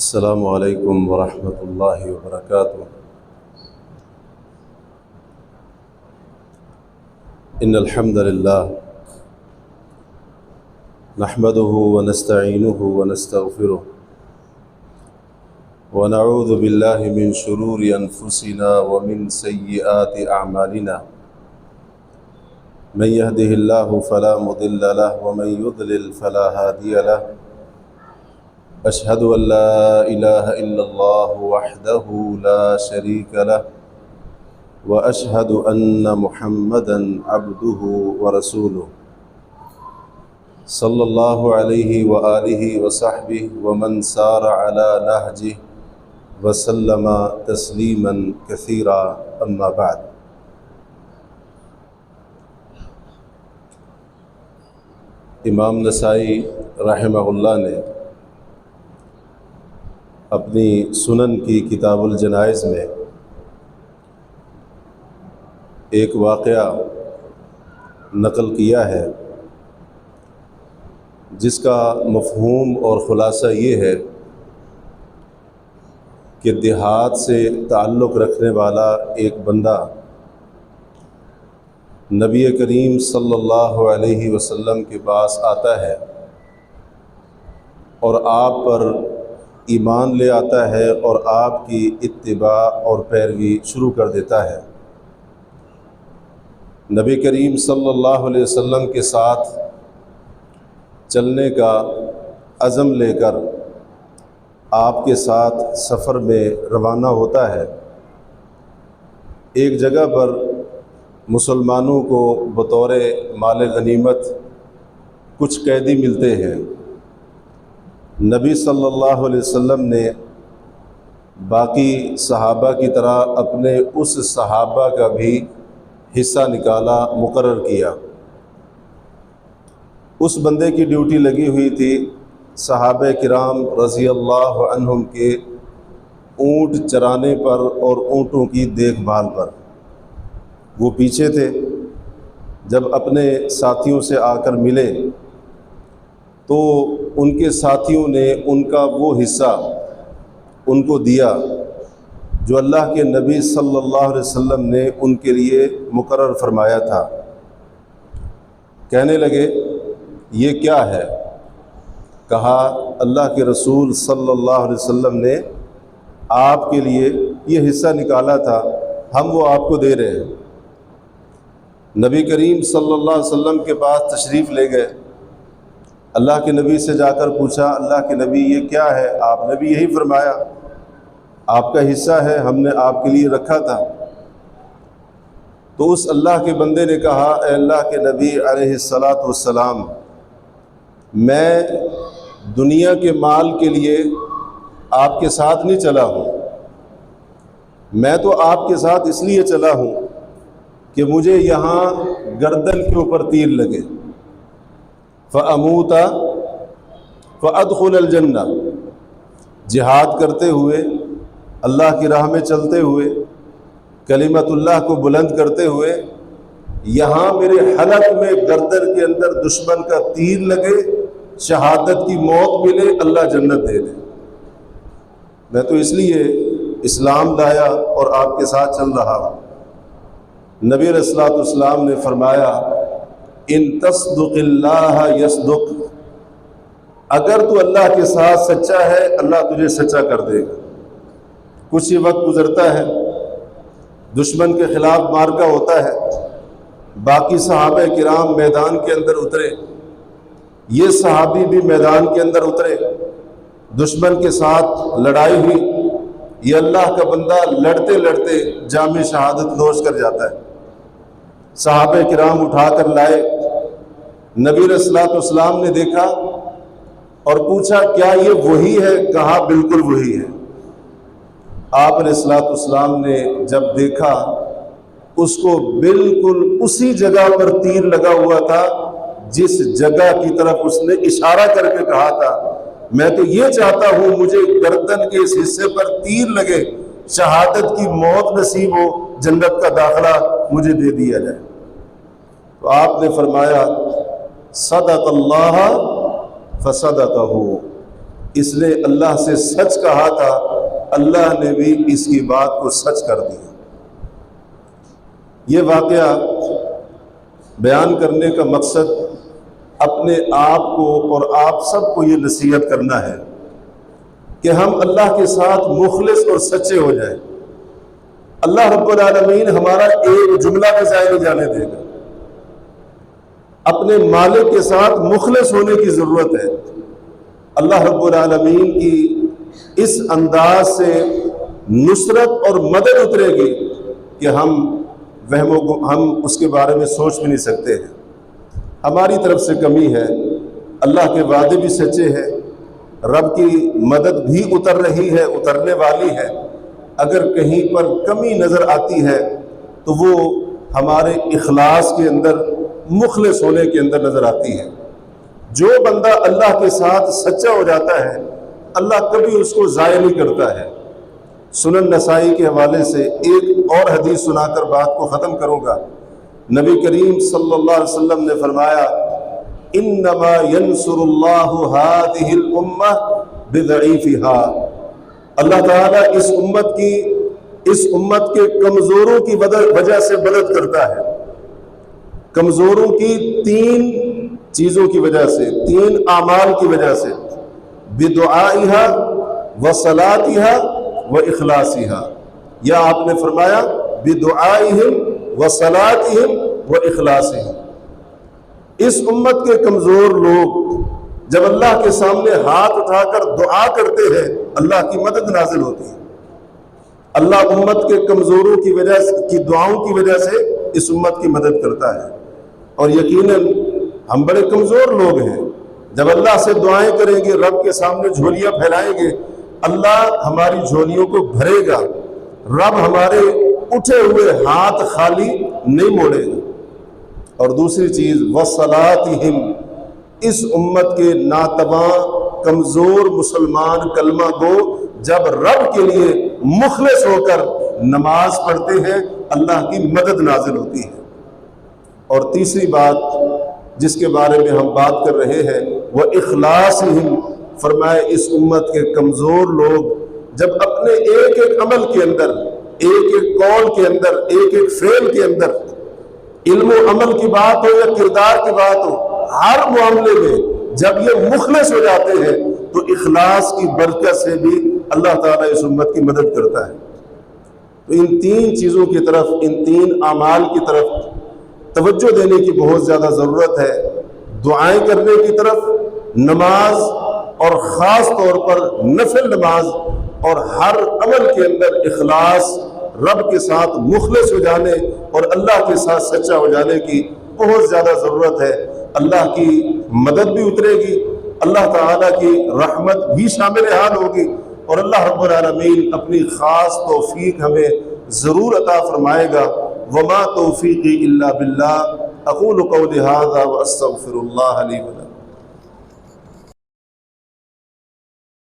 السلام علیکم ورحمۃ اللہ وبرکاتہ۔ ان الحمد للہ نحمده ونستعینه ونستغفره ونعوذ باللہ من شرور انفسنا ومن سیئات اعمالنا من يهده الله فلا مضل له ومن يضلل فلا هادي له اشهد ان لا الہ الا اللہ وحدہ لا شریک له واشهد ان محمدا عبدہ ورسولہ صلی اللہ علیہ وآلہ وصحبہ ومن سار علی نہجہ وسلم تسلیما کثیرا اما بعد۔ امام نسائی رحمہ اللہ نے اپنی سنن کی کتاب الجنائز میں ایک واقعہ نقل کیا ہے جس کا مفہوم اور خلاصہ یہ ہے کہ دیہات سے تعلق رکھنے والا ایک بندہ نبی کریم صلی اللہ علیہ وسلم کے پاس آتا ہے اور آپ پر ایمان لے آتا ہے اور آپ کی اتباع اور پیروی شروع کر دیتا ہے۔ نبی کریم صلی اللہ علیہ وسلم کے ساتھ چلنے کا عزم لے کر آپ کے ساتھ سفر میں روانہ ہوتا ہے۔ ایک جگہ پر مسلمانوں کو بطور مال غنیمت کچھ قیدی ملتے ہیں۔ نبی صلی اللہ علیہ وسلم نے باقی صحابہ کی طرح اپنے اس صحابہ کا بھی حصہ نکالا، مقرر کیا۔ اس بندے کی ڈیوٹی لگی ہوئی تھی صحابہ کرام رضی اللہ عنہم کے اونٹ چرانے پر اور اونٹوں کی دیکھ بھال پر۔ وہ پیچھے تھے، جب اپنے ساتھیوں سے آ کر ملے تو ان کے ساتھیوں نے ان کا وہ حصہ ان کو دیا جو اللہ کے نبی صلی اللہ علیہ وسلم نے ان کے لیے مقرر فرمایا تھا۔ کہنے لگے یہ کیا ہے؟ کہا اللہ کے رسول صلی اللہ علیہ وسلم نے آپ کے لیے یہ حصہ نکالا تھا، ہم وہ آپ کو دے رہے ہیں۔ نبی کریم صلی اللہ علیہ وسلم کے پاس تشریف لے گئے، اللہ کے نبی سے جا کر پوچھا اللہ کے نبی یہ کیا ہے؟ آپ نے بھی یہی فرمایا آپ کا حصہ ہے، ہم نے آپ کے لیے رکھا تھا۔ تو اس اللہ کے بندے نے کہا اے اللہ کے نبی علیہ الصلاۃ والسلام، میں دنیا کے مال کے لیے آپ کے ساتھ نہیں چلا ہوں، میں تو آپ کے ساتھ اس لیے چلا ہوں کہ مجھے یہاں گردن کے اوپر تیر لگے، فَأَمُوتَ فَأَدْخُلَ الْجَنَّةَ، جہاد کرتے ہوئے، اللہ کی راہ میں چلتے ہوئے، کلمت اللہ کو بلند کرتے ہوئے، یہاں میرے حلق میں گردن کے اندر دشمن کا تیر لگے، شہادت کی موت ملے، اللہ جنت دے دے۔ میں تو اس لیے اسلام لایا اور آپ کے ساتھ چل رہا ہوں۔ نبی علیہ الصلوۃ والسلام نے فرمایا ان تصدق اللہ یصدق، اگر تو اللہ کے ساتھ سچا ہے اللہ تجھے سچا کر دے گا۔ کچھ ہی وقت گزرتا ہے، دشمن کے خلاف معرکہ ہوتا ہے، باقی صحابہ کرام میدان کے اندر اترے، یہ صحابی بھی میدان کے اندر اترے، دشمن کے ساتھ لڑائی ہوئی، یہ اللہ کا بندہ لڑتے لڑتے جام شہادت نوش کر جاتا ہے۔ صحابہ کرام اٹھا کر لائے، نبی علیہ الصلوۃ والسلام نے دیکھا اور پوچھا کیا یہ وہی ہے؟ کہا بالکل وہی ہے۔ آپ علیہ الصلوۃ والسلام نے جب دیکھا اس کو بالکل اسی جگہ پر تیر لگا ہوا تھا جس جگہ کی طرف اس نے اشارہ کر کے کہا تھا میں تو یہ چاہتا ہوں مجھے گردن کے اس حصے پر تیر لگے، شہادت کی موت نصیب ہو، جنت کا داخلہ مجھے دے دیا جائے۔ تو آپ نے فرمایا صدق اللہ فصدقہ، اس نے اللہ سے سچ کہا تھا، اللہ نے بھی اس کی بات کو سچ کر دیا۔ یہ واقعہ بیان کرنے کا مقصد اپنے آپ کو اور آپ سب کو یہ نصیحت کرنا ہے کہ ہم اللہ کے ساتھ مخلص اور سچے ہو جائیں۔ اللہ رب العالمین ہمارا ایک جملہ بھی ضائع نہیں جانے دے گا۔ اپنے مالک کے ساتھ مخلص ہونے کی ضرورت ہے۔ اللہ رب العالمین کی اس انداز سے نصرت اور مدد اترے گی کہ ہم اس کے بارے میں سوچ بھی نہیں سکتے ہیں۔ ہماری طرف سے کمی ہے، اللہ کے وعدے بھی سچے ہیں، رب کی مدد بھی اتر رہی ہے، اترنے والی ہے۔ اگر کہیں پر کمی نظر آتی ہے تو وہ ہمارے اخلاص کے اندر، مخلص ہونے کے اندر نظر آتی ہے۔ جو بندہ اللہ کے ساتھ سچا ہو جاتا ہے، اللہ کبھی اس کو ضائع نہیں کرتا ہے۔ سنن نسائی کے حوالے سے ایک اور حدیث سنا کر بات کو ختم کروں گا۔ نبی کریم صلی اللہ علیہ وسلم نے فرمایا، انما ینصر اللہ ہذہ الامہ بضعیفہا۔ اللہ تعالیٰ اس امت کے کمزوروں کی وجہ سے مدد کرتا ہے۔ کمزوروں کی 3 چیزوں کی وجہ سے، 3 اعمال کی وجہ سے، بدعائہا وصلاتہا واخلاصہا، یا آپ نے فرمایا بدعائہم وصلاتہم واخلاصہم۔ اس امت کے کمزور لوگ جب اللہ کے سامنے ہاتھ اٹھا کر دعا کرتے ہیں، اللہ کی مدد نازل ہوتی ہے۔ اللہ امت کے کمزوروں کی وجہ کی دعاؤں کی وجہ سے اس امت کی مدد کرتا ہے۔ اور یقیناً ہم بڑے کمزور لوگ ہیں۔ جب اللہ سے دعائیں کریں گے، رب کے سامنے جھولیاں پھیلائیں گے، اللہ ہماری جھولیوں کو بھرے گا، رب ہمارے اٹھے ہوئے ہاتھ خالی نہیں موڑے گا۔ اور دوسری چیز وصلاتہم، اس امت کے ناتواں کمزور مسلمان کلمہ گو جب رب کے لیے مخلص ہو کر نماز پڑھتے ہیں، اللہ کی مدد نازل ہوتی ہے۔ اور تیسری بات جس کے بارے میں ہم بات کر رہے ہیں وہ اخلاصہم، فرمائے اس امت کے کمزور لوگ جب اپنے ایک ایک عمل کے اندر، ایک ایک قول کے اندر، ایک ایک فعل کے اندر، علم و عمل کی بات ہو یا کردار کی بات ہو، ہر معاملے میں جب یہ مخلص ہو جاتے ہیں تو اخلاص کی برکت سے بھی اللہ تعالیٰ اس امت کی مدد کرتا ہے۔ تو ان 3 چیزوں کی طرف، ان 3 اعمال کی طرف توجہ دینے کی بہت زیادہ ضرورت ہے۔ دعائیں کرنے کی طرف، نماز اور خاص طور پر نفل نماز، اور ہر عمل کے اندر اخلاص، رب کے ساتھ مخلص ہو جانے اور اللہ کے ساتھ سچا ہو جانے کی بہت زیادہ ضرورت ہے۔ اللہ کی مدد بھی اترے گی، اللہ تعالیٰ کی رحمت بھی شامل حال ہوگی، اور اللہ رب العالمین اپنی خاص توفیق ہمیں ضرور عطا فرمائے گا۔ وما توفیقی الا باللہ، اقول قولی ھذا واستغفر اللہ لی ولکم۔